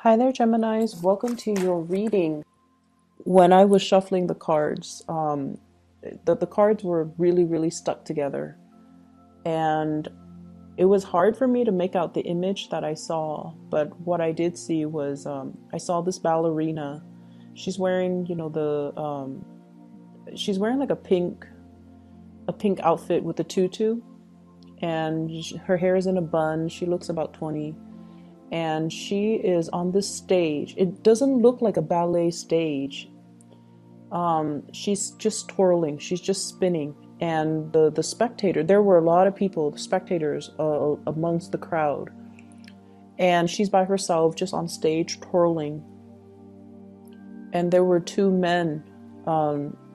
Hi there, Geminis. Welcome to your reading. When I was shuffling the cards, the cards were really, really stuck together. And it was hard for me to make out the image that I saw. But what I did see was I saw this ballerina. She's wearing, she's wearing like a pink outfit with a tutu. And her hair is in a bun. She looks about 20. And she is on this stage. It doesn't look like a ballet stage. She's just twirling. She's just spinning. And the spectator, there were a lot of people, spectators amongst the crowd. And she's by herself, just on stage, twirling. And there were two men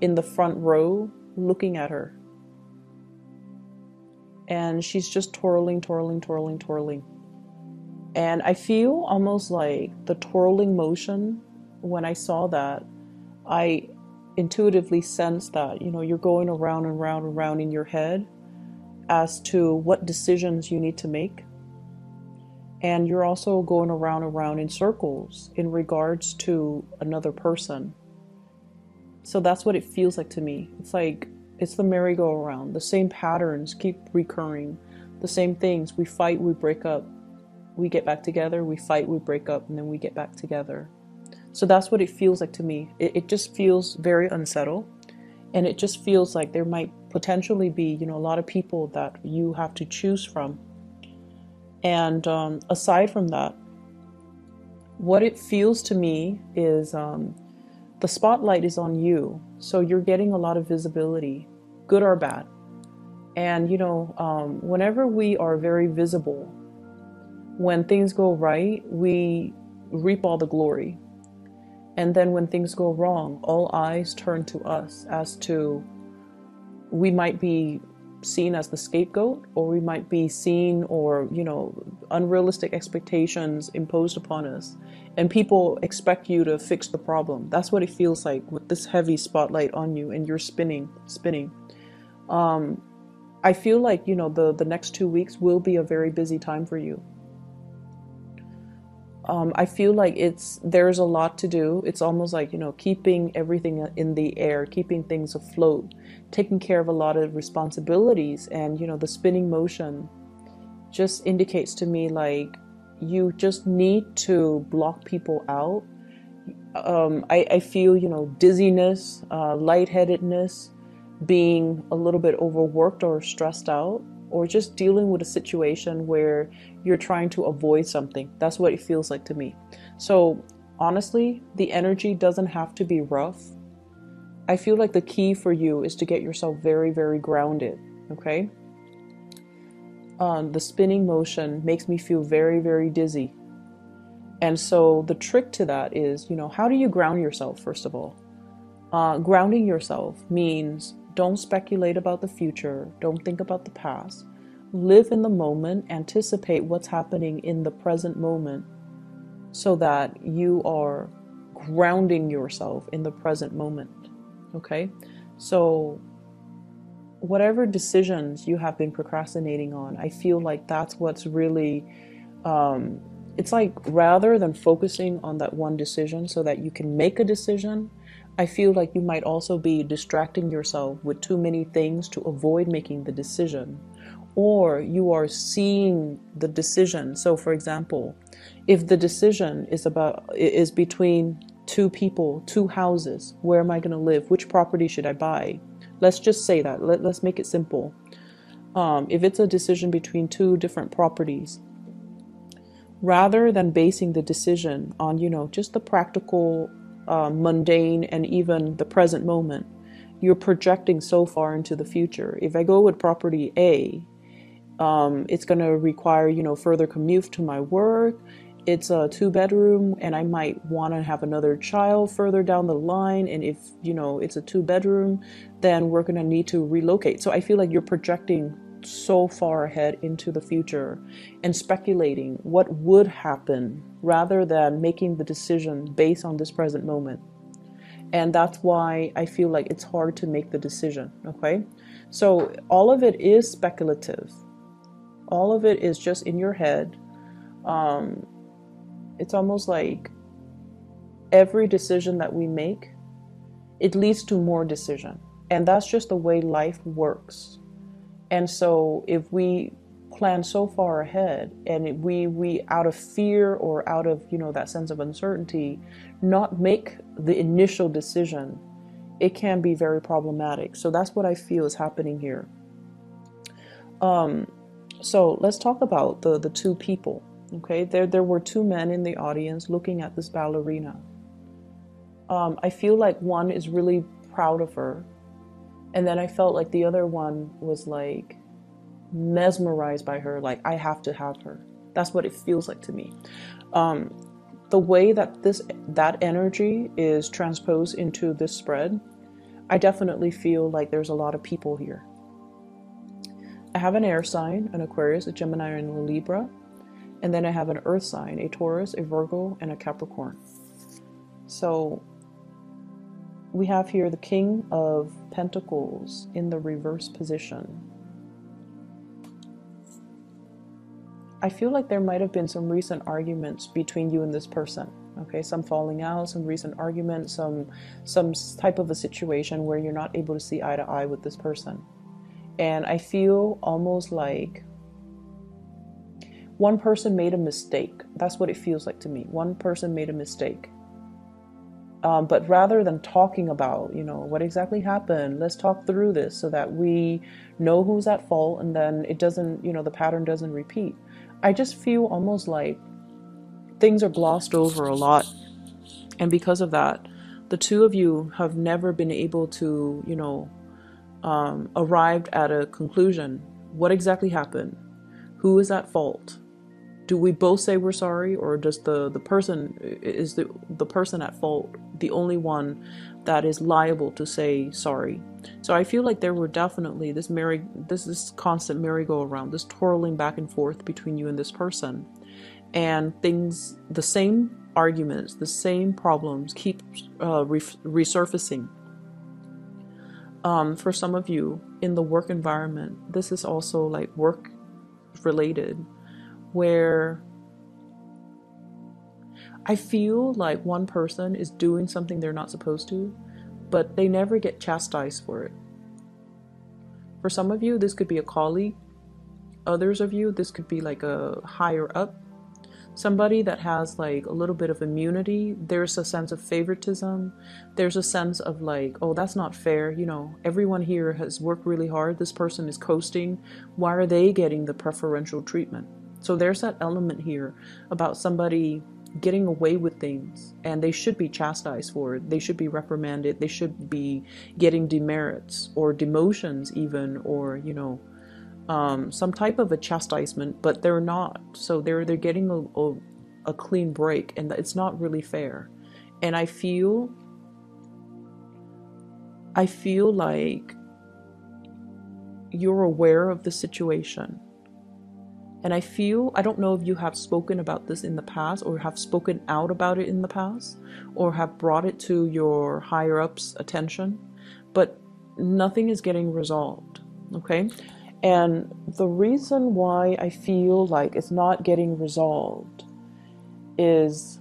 in the front row looking at her. And she's just twirling, twirling, twirling, twirling. And I feel almost like the twirling motion. When I saw that, I intuitively sensed that, you're going around and round and round in your head as to what decisions you need to make. And you're also going around and round in circles in regards to another person. So that's what it feels like to me. It's like it's the merry-go-round. The same patterns keep recurring. The same things. We fight, we break up. We get back together, we fight, we break up, and then we get back together. So that's what it feels like to me. It just feels very unsettled. And it just feels like there might potentially be, a lot of people that you have to choose from. And aside from that, what it feels to me is the spotlight is on you. So you're getting a lot of visibility, good or bad. And, whenever we are very visible, when things go right, we reap all the glory. And then when things go wrong, all eyes turn to us as to we might be seen as the scapegoat, or we might be seen, or, unrealistic expectations imposed upon us. And people expect you to fix the problem. That's what it feels like with this heavy spotlight on you and you're spinning. I feel like, the next 2 weeks will be a very busy time for you. I feel like there's a lot to do. It's almost like, keeping everything in the air, keeping things afloat, taking care of a lot of responsibilities. And, the spinning motion just indicates to me like you just need to block people out. I feel, dizziness, lightheadedness, being a little bit overworked or stressed out, or just dealing with a situation where you're trying to avoid something. That's what it feels like to me. So honestly, the energy doesn't have to be rough. I feel like the key for you is to get yourself very, very grounded, okay? The spinning motion makes me feel very, very dizzy. And so the trick to that is, how do you ground yourself, first of all? Grounding yourself means don't speculate about the future. Don't think about the past. Live in the moment. Anticipate what's happening in the present moment so that you are grounding yourself in the present moment. Okay? So whatever decisions you have been procrastinating on, I feel like that's what's really, it's like rather than focusing on that one decision so that you can make a decision, I feel like you might also be distracting yourself with too many things to avoid making the decision. Or you are seeing the decision. So for example, if the decision is between two people, two houses, where am I going to live? Which property should I buy? Let's just say that. Let's make it simple. If it's a decision between two different properties, rather than basing the decision on, just the practical, mundane, and even the present moment, you're projecting so far into the future. If I go with property A, it's going to require, further commute to my work. It's a 2-bedroom and I might want to have another child further down the line. And if, it's a 2-bedroom, then we're going to need to relocate. So I feel like you're projecting so far ahead into the future and speculating what would happen rather than making the decision based on this present moment. And that's why I feel like it's hard to make the decision. Okay. So all of it is speculative. All of it is just in your head. It's almost like every decision that we make, it leads to more decision. And that's just the way life works. And so if we plan so far ahead and we out of fear or out of, that sense of uncertainty, not make the initial decision, it can be very problematic. So that's what I feel is happening here. So let's talk about the two people. Okay, there were two men in the audience looking at this ballerina. I feel like one is really proud of her, and then I felt like the other one was like mesmerized by her, like I have to have her. That's what it feels like to me. The way that that energy is transposed into this spread, I definitely feel like there's a lot of people here. I have an air sign, an Aquarius, a Gemini, and a Libra. And then I have an earth sign, a Taurus, a Virgo, and a Capricorn. So we have here the King of Pentacles in the reverse position. I feel like there might have been some recent arguments between you and this person. Okay, some falling out, some recent arguments, some type of a situation where you're not able to see eye to eye with this person. And I feel almost like one person made a mistake. That's what it feels like to me. One person made a mistake. But rather than talking about, what exactly happened, let's talk through this so that we know who's at fault and then it doesn't, the pattern doesn't repeat. I just feel almost like things are glossed over a lot. And because of that, the two of you have never been able to, arrived at a conclusion. What exactly happened? Who is at fault? Do we both say we're sorry, or does the person, is the person at fault the only one that is liable to say sorry? So I feel like there were definitely this constant merry-go-round, this twirling back and forth between you and this person, and things, the same arguments, the same problems keep resurfacing. For some of you in the work environment, this is also like work related, where I feel like one person is doing something they're not supposed to, but they never get chastised for it. For some of you, this could be a colleague. Others of you, this could be like a higher up, somebody that has like a little bit of immunity. There's a sense of favoritism. There's a sense of like, oh, that's not fair. Everyone here has worked really hard. This person is coasting. Why are they getting the preferential treatment? So there's that element here about somebody getting away with things, and they should be chastised for it. They should be reprimanded. They should be getting demerits or demotions even, or, some type of a chastisement, but they're not. So they're getting a clean break, and it's not really fair. And I feel like you're aware of the situation. And I don't know if you have spoken about this in the past, or have spoken out about it in the past, or have brought it to your higher ups' attention, but nothing is getting resolved. Okay. And the reason why I feel like it's not getting resolved is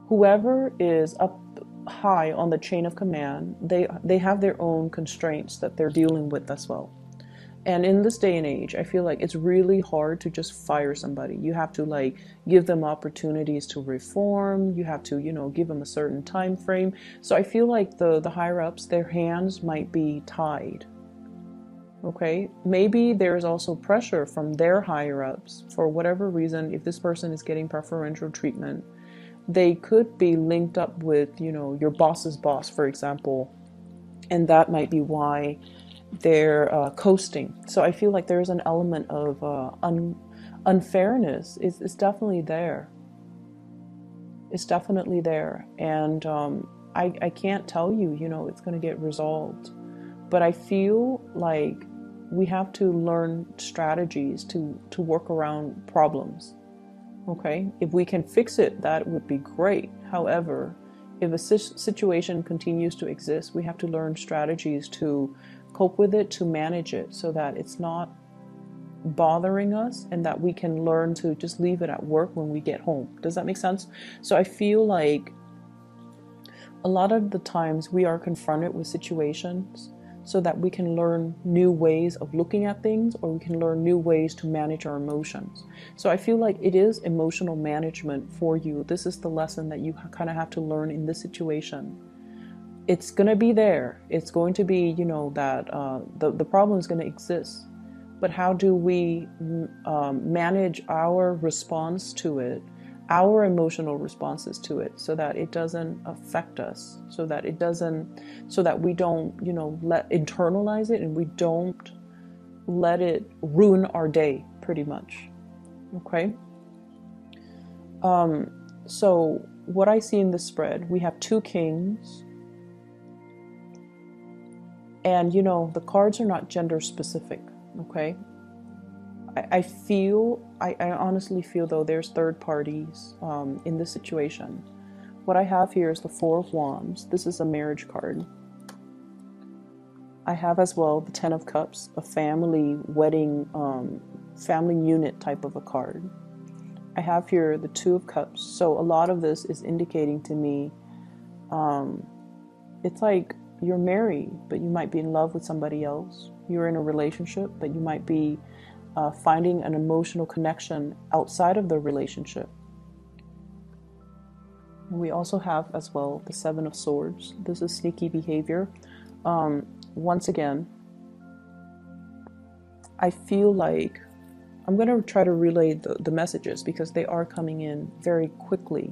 whoever is up high on the chain of command, they have their own constraints that they're dealing with as well. And in this day and age, I feel like it's really hard to just fire somebody. You have to like give them opportunities to reform. You have to, give them a certain time frame. So I feel like the higher ups, their hands might be tied. Okay, maybe there's also pressure from their higher ups for whatever reason. If this person is getting preferential treatment, they could be linked up with, your boss's boss, for example. And that might be why they're coasting. So I feel like there's an element of unfairness. It's definitely there. It's definitely there. And I can't tell you, it's going to get resolved. But I feel like we have to learn strategies to work around problems. Okay? If we can fix it, that would be great. However, if a situation continues to exist, we have to learn strategies to cope with it, to manage it, so that it's not bothering us, and that we can learn to just leave it at work when we get home. Does that make sense? So I feel like a lot of the times we are confronted with situations so that we can learn new ways of looking at things, or we can learn new ways to manage our emotions. So I feel like it is emotional management for you. This is the lesson that you kind of have to learn in this situation. It's going to be there. It's going to be, that the problem is going to exist. But how do we manage our response to it, our emotional responses to it, so that it doesn't affect us, so that we don't, let internalize it, and we don't let it ruin our day, pretty much. Okay. So what I see in this spread, we have 2 kings, and the cards are not gender specific. Okay. I honestly feel, though, there's third parties in this situation. What I have here is the 4 of Wands. This is a marriage card. I have as well the 10 of Cups, a family wedding, family unit type of a card. I have here the 2 of Cups. So a lot of this is indicating to me, it's like you're married, but you might be in love with somebody else. You're in a relationship, but you might be finding an emotional connection outside of the relationship. We also have as well the 7 of Swords. This is sneaky behavior. Once again, I feel like I'm going to try to relay the messages, because they are coming in very quickly.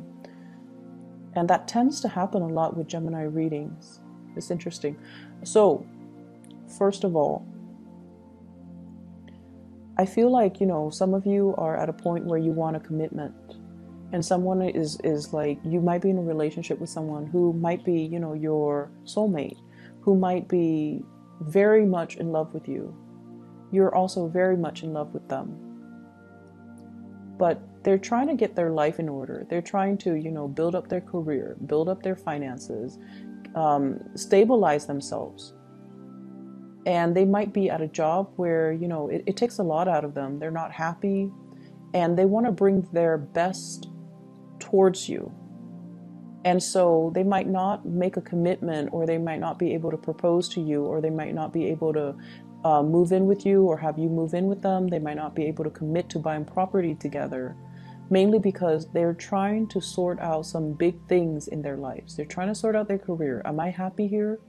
And that tends to happen a lot with Gemini readings. It's interesting. So, first of all, I feel like, some of you are at a point where you want a commitment, and someone is like, you might be in a relationship with someone who might be, your soulmate, who might be very much in love with you. You're also very much in love with them. But they're trying to get their life in order. They're trying to, build up their career, build up their finances, stabilize themselves. And they might be at a job where, it takes a lot out of them. They're not happy, and they want to bring their best towards you. And so they might not make a commitment, or they might not be able to propose to you, or they might not be able to move in with you or have you move in with them. They might not be able to commit to buying property together, mainly because they're trying to sort out some big things in their lives. They're trying to sort out their career. Am I happy here?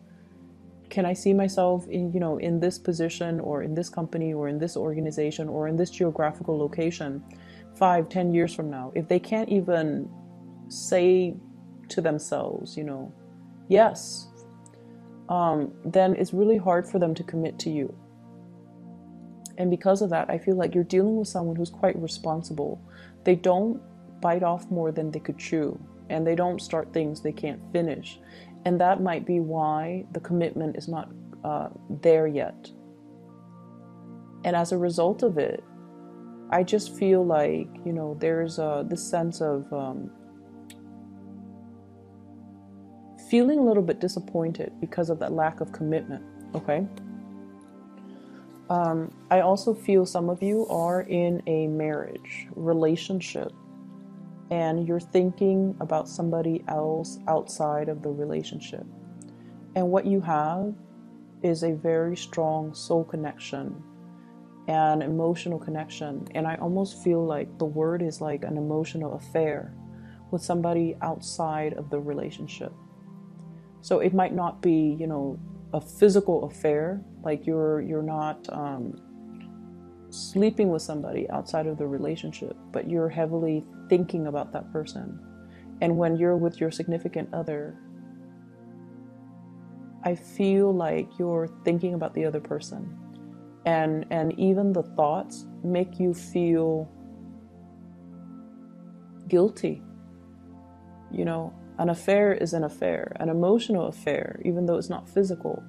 Can I see myself in, in this position, or in this company, or in this organization, or in this geographical location 5-10 years from now? If they can't even say to themselves, yes, then it's really hard for them to commit to you. And because of that, I feel like you're dealing with someone who's quite responsible. They don't bite off more than they could chew, and they don't start things they can't finish. And that might be why the commitment is not there yet. And as a result of it, I just feel like, there's this sense of feeling a little bit disappointed because of that lack of commitment, okay? I also feel some of you are in a marriage relationship, and you're thinking about somebody else outside of the relationship. And what you have is a very strong soul connection and emotional connection. And I almost feel like the word is like an emotional affair with somebody outside of the relationship. So it might not be, a physical affair, like you're not sleeping with somebody outside of the relationship, but you're heavily thinking about that person. And when you're with your significant other, I feel like you're thinking about the other person, and even the thoughts make you feel guilty. An affair is an affair, an emotional affair, even though it's not physical.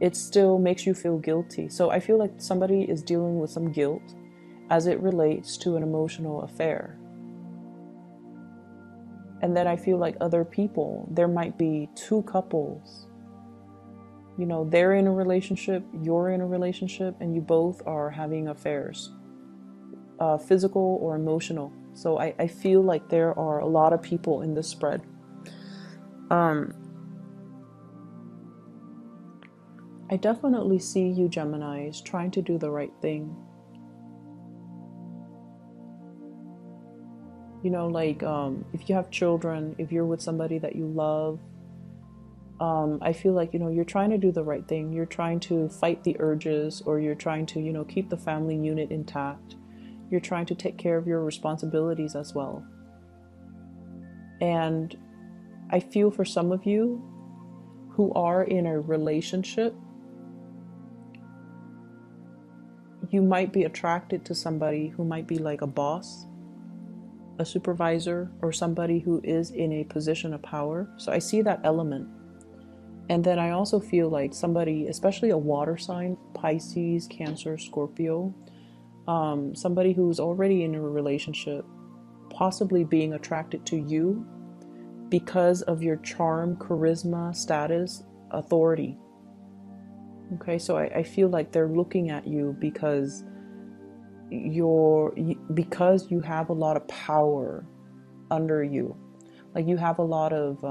It still makes you feel guilty. So I feel like somebody is dealing with some guilt as it relates to an emotional affair. And then I feel like other people, there might be 2 couples, You know, they're in a relationship, you're in a relationship, and you both are having affairs, physical or emotional. So I feel like there are a lot of people in this spread. I definitely see you Geminis trying to do the right thing. You know, like if you have children, if you're with somebody that you love, I feel like, you know, you're trying to do the right thing. You're trying to fight the urges, or you're trying to, you know, keep the family unit intact. You're trying to take care of your responsibilities as well. And I feel for some of you who are in a relationship, you might be attracted to somebody who might be like a boss, a supervisor, or somebody who is in a position of power. So I see that element. And then I also feel like somebody, especially a water sign, Pisces, Cancer, Scorpio, somebody who's already in a relationship, possibly being attracted to you because of your charm, charisma, status, authority. Okay, so I feel like they're looking at you because you have a lot of power under you. Like you have a lot of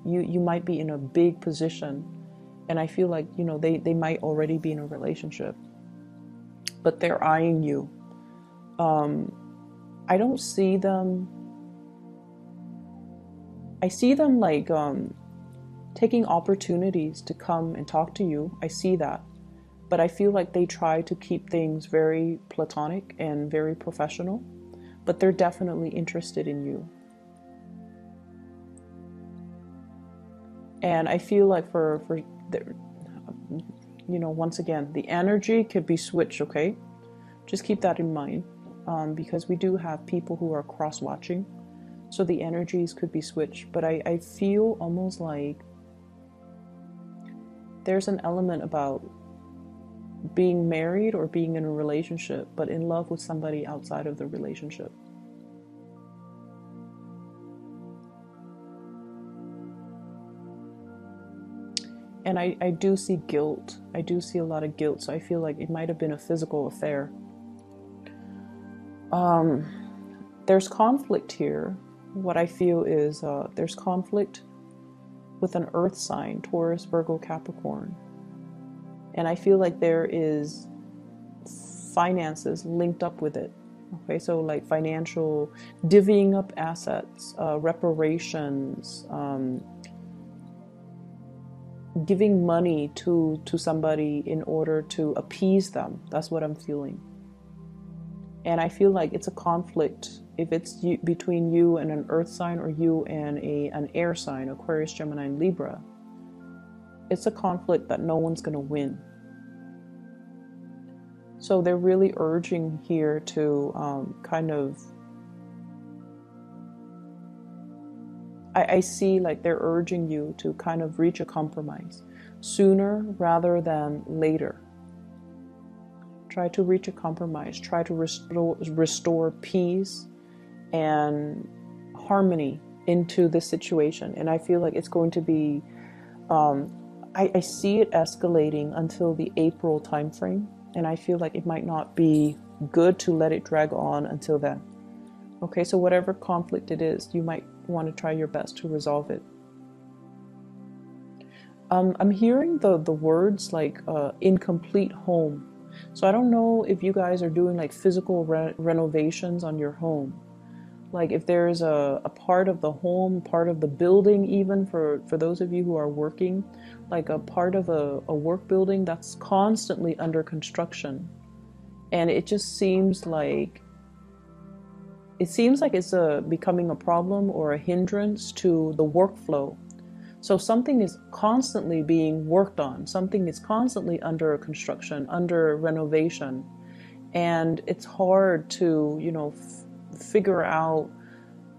you might be in a big position, and I feel like, you know, they might already be in a relationship, but they're eyeing you. I don't see them. I see them like taking opportunities to come and talk to you. I see that. But I feel like they try to keep things very platonic and very professional. But they're definitely interested in you. And I feel like for you know, once again, the energy could be switched, okay? Just keep that in mind. Because we do have people who are cross-watching. So the energies could be switched. But I feel almost like there's an element about being married or being in a relationship, but in love with somebody outside of the relationship. And I do see guilt. I do see a lot of guilt. So I feel like it might have been a physical affair. There's conflict here. What I feel is there's conflict with an earth sign, Taurus, Virgo, Capricorn. And I feel like there is finances linked up with it. Okay, so like financial, divvying up assets, reparations, giving money to somebody in order to appease them. That's what I'm feeling. And I feel like it's a conflict if it's between you and an earth sign, or you and an air sign, Aquarius, Gemini, and Libra. It's a conflict that no one's going to win. So they're really urging here to kind of, I see like they're urging you to kind of reach a compromise sooner rather than later. Try to reach a compromise. Try to restore peace and harmony into this situation. And I feel like it's going to be, I see it escalating until the April timeframe. And I feel like it might not be good to let it drag on until then. Okay, so whatever conflict it is, you might want to try your best to resolve it. I'm hearing the words like incomplete home. So I don't know if you guys are doing like physical renovations on your home. Like if there's a part of the home, part of the building, even for those of you who are working, like a part of a work building that's constantly under construction. And it just seems like it's becoming a problem or a hindrance to the workflow. So something is constantly being worked on. Something is constantly under construction, under renovation. And it's hard to, you know, figure out,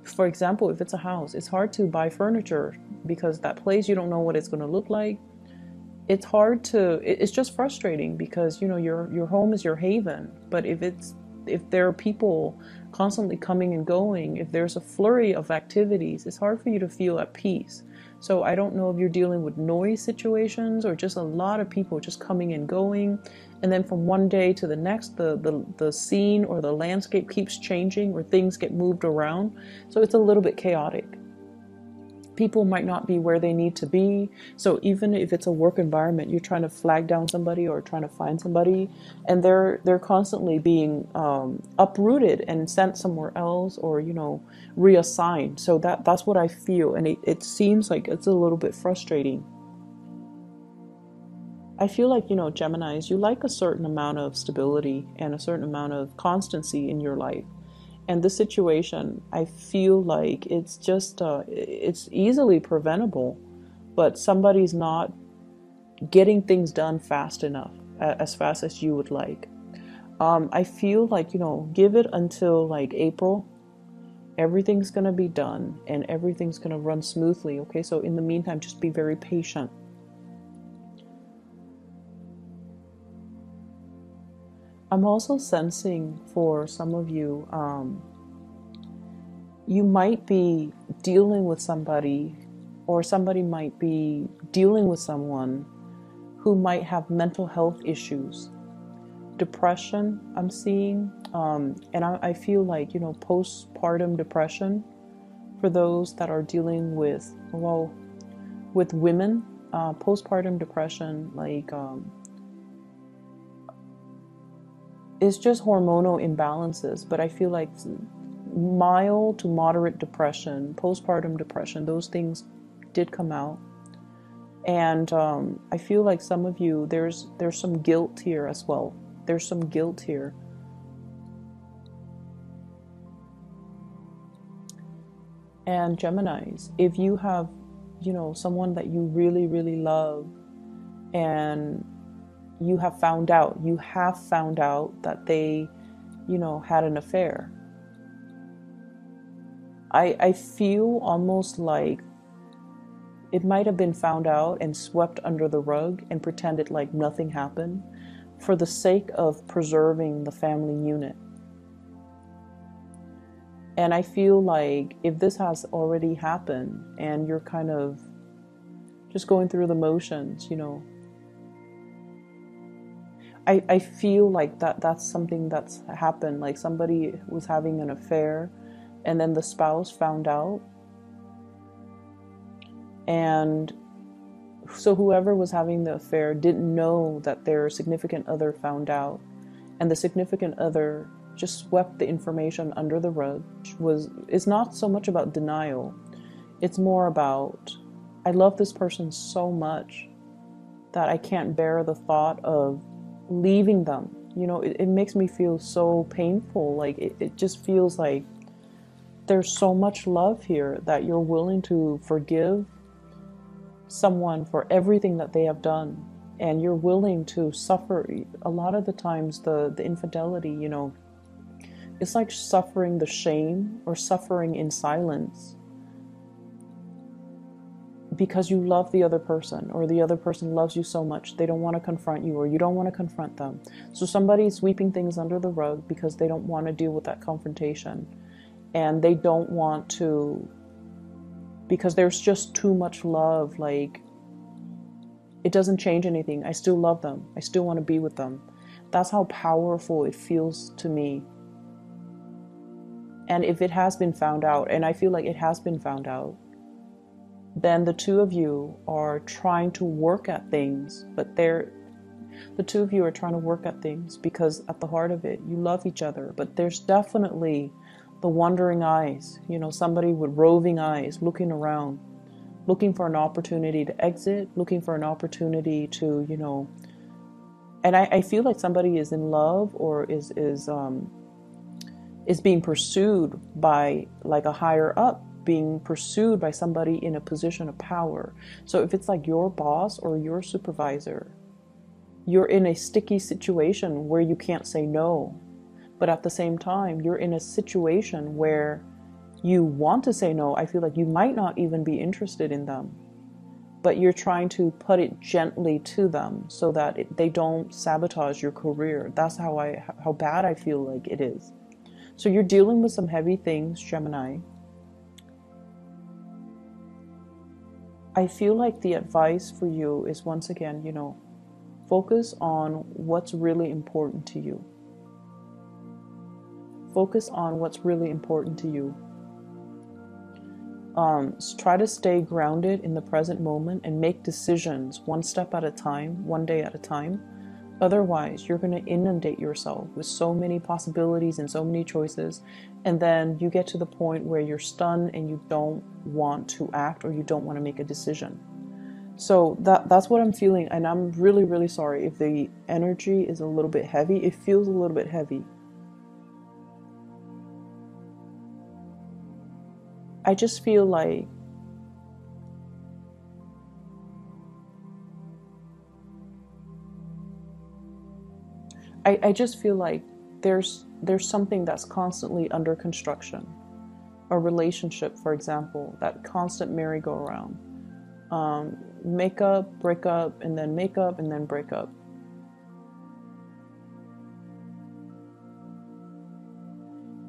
for example, if it's a house, it's hard to buy furniture because that place, you don't know what it's going to look like. It's just frustrating because, you know, your home is your haven. But if it's if there are people constantly coming and going, if there's a flurry of activities, it's hard for you to feel at peace. So I don't know if you're dealing with noise situations or just a lot of people just coming and going. And then from one day to the next, the scene or the landscape keeps changing or things get moved around. So it's a little bit chaotic. People might not be where they need to be. So even if it's a work environment, you're trying to flag down somebody or trying to find somebody, and they're constantly being uprooted and sent somewhere else, or reassigned. So that's what I feel, and it seems like it's a little bit frustrating. I feel like, Geminis, you like a certain amount of stability and a certain amount of constancy in your life. And this situation, I feel like it's just, it's easily preventable, but somebody's not getting things done fast enough, as fast as you would like. I feel like, give it until like April, everything's going to be done and everything's going to run smoothly. Okay, so in the meantime, just be very patient. I'm also sensing for some of you, you might be dealing with somebody, or somebody might be dealing with someone who might have mental health issues. Depression, I'm seeing, and I feel like, postpartum depression for those that are dealing with, with women, postpartum depression, like, it's just hormonal imbalances, but I feel like mild to moderate depression, postpartum depression, those things did come out. And I feel like some of you, there's some guilt here as well. There's some guilt here. And Geminis, if you have, someone that you really, really love, and you have found out that they, had an affair. I feel almost like it might have been found out and swept under the rug and pretended like nothing happened for the sake of preserving the family unit. And I feel like if this has already happened and you're kind of just going through the motions, I feel like that's something that's happened. Like somebody was having an affair and then the spouse found out. And so whoever was having the affair didn't know that their significant other found out. And the significant other just swept the information under the rug. It's not so much about denial. It's more about, I love this person so much that I can't bear the thought of leaving them. It makes me feel so painful. Like it just feels like there's so much love here that you're willing to forgive someone for everything that they have done, and you're willing to suffer. A lot of the times the infidelity, it's like suffering the shame or suffering in silence because you love the other person, or the other person loves you so much they don't want to confront you, or you don't want to confront them. So somebody's sweeping things under the rug because they don't want to deal with that confrontation, and they don't want to, because there's just too much love. Like, it doesn't change anything. I still love them. I still want to be with them. That's how powerful it feels to me. And if it has been found out, and I feel like it has been found out, then the two of you are trying to work at things, but the two of you are trying to work at things because at the heart of it, you love each other. But there's definitely the wandering eyes, somebody with roving eyes looking around, looking for an opportunity to exit, looking for an opportunity to, and I feel like somebody is in love or is being pursued by like a higher up, being pursued by somebody in a position of power. So if it's like your boss or your supervisor, you're in a sticky situation where you can't say no. But at the same time, you're in a situation where you want to say no. I feel like you might not even be interested in them. but you're trying to put it gently to them so that they don't sabotage your career. That's how bad I feel like it is. So you're dealing with some heavy things, Gemini. I feel like the advice for you is, once again, focus on what's really important to you. Focus on what's really important to you. Try to stay grounded in the present moment and make decisions one step at a time, one day at a time. Otherwise, you're going to inundate yourself with so many possibilities and so many choices, and then you get to the point where you're stunned and you don't want to act, or you don't want to make a decision. So that's what I'm feeling, and I'm really, really sorry if the energy is a little bit heavy. It feels a little bit heavy. I just feel like I just feel like there's something that's constantly under construction. A relationship, for example, that constant merry-go-round. Make up, break up, and then make up, and then break up.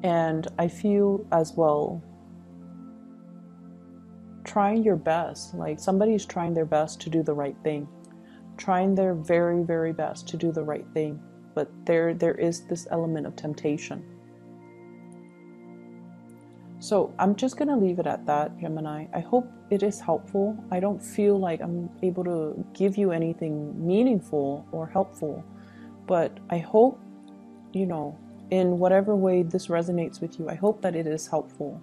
And I feel as well, trying your best, like somebody's trying their best to do the right thing, trying their very, very best to do the right thing, but there is this element of temptation. So I'm just going to leave it at that, Gemini. I hope it is helpful. I don't feel like I'm able to give you anything meaningful or helpful, but I hope, in whatever way this resonates with you, I hope that it is helpful.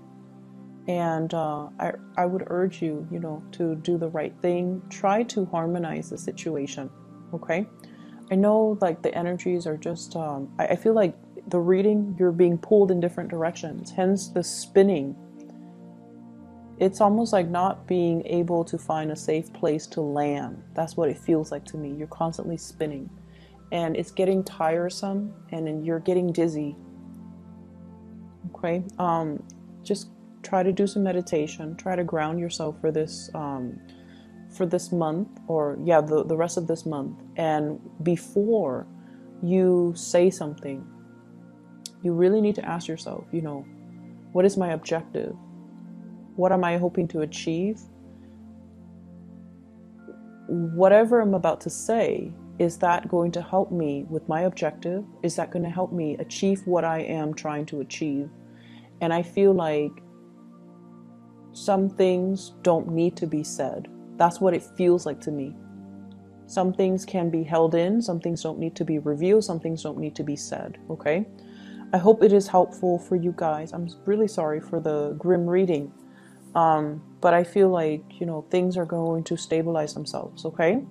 And I would urge you, to do the right thing. Try to harmonize the situation, okay? I know, like, the energies are just, I feel like the reading, you're being pulled in different directions, hence the spinning. It's almost like not being able to find a safe place to land. That's what it feels like to me. You're constantly spinning, and it's getting tiresome, and then you're getting dizzy, okay? Just try to do some meditation. Try to ground yourself for this month, or the rest of this month. And before you say something, you really need to ask yourself, what is my objective? What am I hoping to achieve? Whatever I'm about to say, is that going to help me with my objective? Is that going to help me achieve what I am trying to achieve? And I feel like some things don't need to be said. That's what it feels like to me. Some things can be held in, some things don't need to be revealed, some things don't need to be said, okay? I hope it is helpful for you guys. I'm really sorry for the grim reading, but I feel like, things are going to stabilize themselves, okay?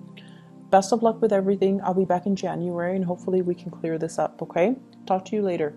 Best of luck with everything. I'll be back in January, and hopefully we can clear this up, okay? Talk to you later.